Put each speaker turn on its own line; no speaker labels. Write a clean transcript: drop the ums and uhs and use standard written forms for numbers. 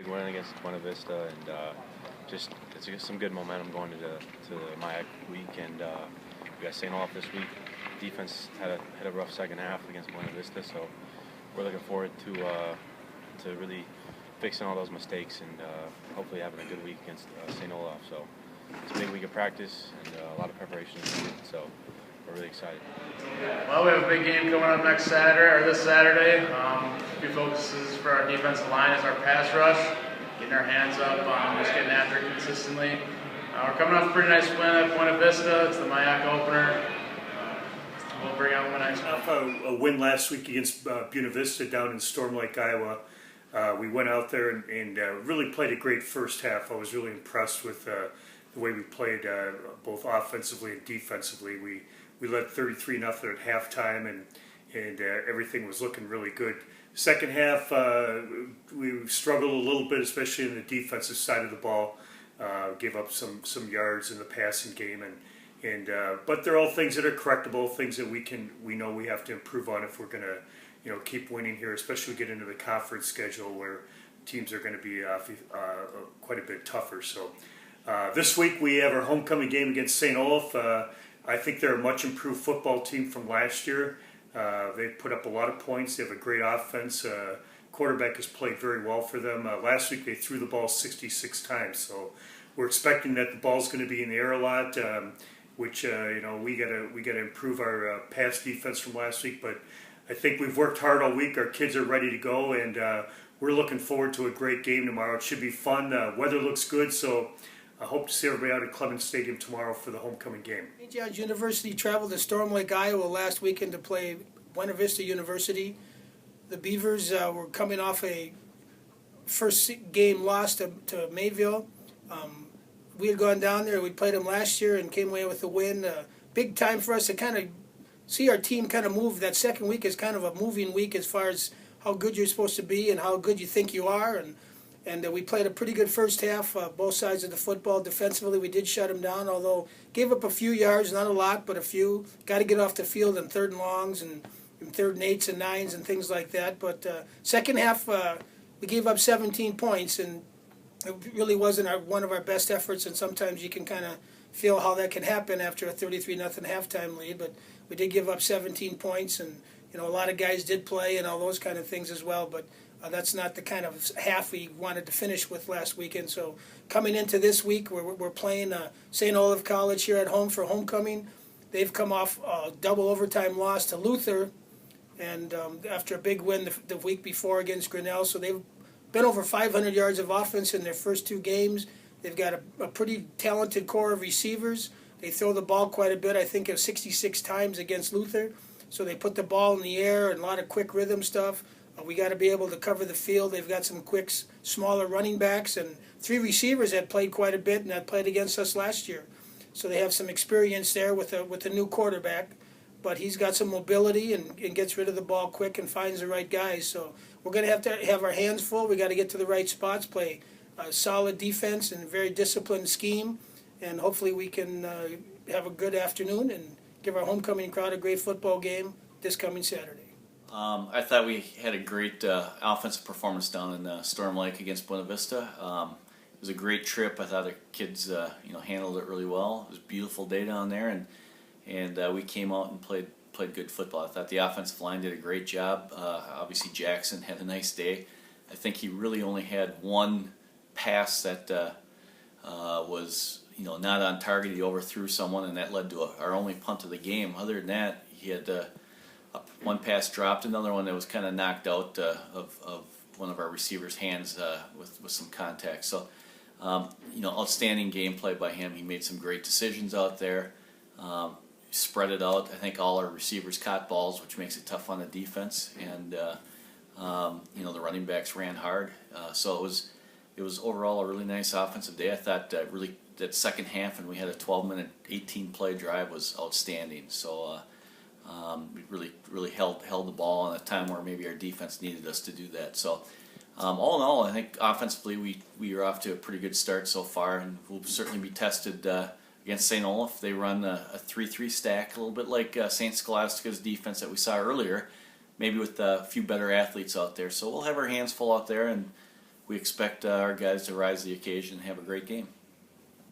Big win against Buena Vista, and it's just some good momentum going to my week, and we got St. Olaf this week. Defense had a rough second half against Buena Vista, so we're looking forward to really fixing all those mistakes and hopefully having a good week against St. Olaf. So it's a big week of practice and a lot of preparation is needed, so we're really excited.
Well, we have a big game coming up next Saturday, or this Saturday. A few focuses for our defensive line is our pass rush, getting our hands up, just getting after it consistently. We're coming off a pretty nice win at Buena Vista. It's the MIAC opener. We'll bring out one next one.
A win last week against Buena Vista down in Storm Lake, Iowa. We went out there and really played a great first half. I was really impressed with the way we played both offensively and defensively. We led 33-0 at halftime, and everything was looking really good. Second half, we struggled a little bit, especially in the defensive side of the ball. Gave up some yards in the passing game, but they're all things that are correctable, things that we know we have to improve on if we're going to keep winning here, especially get into the conference schedule where teams are going to be quite a bit tougher. So this week we have our homecoming game against St. Olaf. I think they're a much improved football team from last year. They've put up a lot of points. They have a great offense. Quarterback has played very well for them. Last week they threw the ball 66 times, so we're expecting that the ball's going to be in the air a lot, which we got to improve our pass defense from last week. But I think we've worked hard all week. Our kids are ready to go, and we're looking forward to a great game tomorrow. It should be fun. Weather looks good, so I hope to see everybody out at Clemens Stadium tomorrow for the homecoming game.
St. John's University traveled to Storm Lake, Iowa last weekend to play Buena Vista University. The Beavers were coming off a first game loss to Mayville. We had gone down there. We played them last year and came away with a win. Big time for us to kind of see our team kind of move. That second week is kind of a moving week as far as how good you're supposed to be and how good you think you are. And we played a pretty good first half, both sides of the football. Defensively, we did shut them down, although gave up a few yards, not a lot, but a few. Got to get off the field in third and longs and third and 8s and 9s and things like that. But second half, we gave up 17 points, and it really wasn't one of our best efforts, and sometimes you can kind of feel how that can happen after a 33-0 halftime lead. But we did give up 17 points, and a lot of guys did play and all those kind of things as well. But that's not the kind of half we wanted to finish with last weekend. So coming into this week, we're playing St. Olaf College here at home for homecoming. They've come off a double overtime loss to Luther, and after a big win the week before against Grinnell. So they've been over 500 yards of offense in their first two games. They've got a pretty talented core of receivers. They throw the ball quite a bit, I think, 66 times against Luther. So they put the ball in the air and a lot of quick rhythm stuff. We got to be able to cover the field. They've got some quick, smaller running backs and three receivers that played quite a bit and that played against us last year. So they have some experience there with a new quarterback. But he's got some mobility and gets rid of the ball quick and finds the right guys. So we're going to have our hands full. We got to get to the right spots, play a solid defense and a very disciplined scheme, and hopefully we can have a good afternoon and give our homecoming crowd a great football game this coming Saturday.
I thought we had a great offensive performance down in Storm Lake against Buena Vista. It was a great trip. I thought the kids handled it really well. It was a beautiful day down there, and we came out and played good football. I thought the offensive line did a great job. Obviously Jackson had a nice day. I think he really only had one pass that was not on target. He overthrew someone, and that led to our only punt of the game. Other than that, he had one pass dropped, another one that was kind of knocked out of one of our receivers' hands with some contact. So, outstanding gameplay by him. He made some great decisions out there. Spread it out. I think all our receivers caught balls, which makes it tough on the defense. And the running backs ran hard. So it was overall a really nice offensive day. I thought that second half, and we had a 12-minute, 18-play drive, was outstanding. So we really held the ball in a time where maybe our defense needed us to do that. So all in all, I think offensively we are off to a pretty good start so far, and we'll certainly be tested against St. Olaf. They run a 3-3 stack, a little bit like St. Scholastica's defense that we saw earlier, maybe with a few better athletes out there. So we'll have our hands full out there, and we expect our guys to rise to the occasion and have a great game.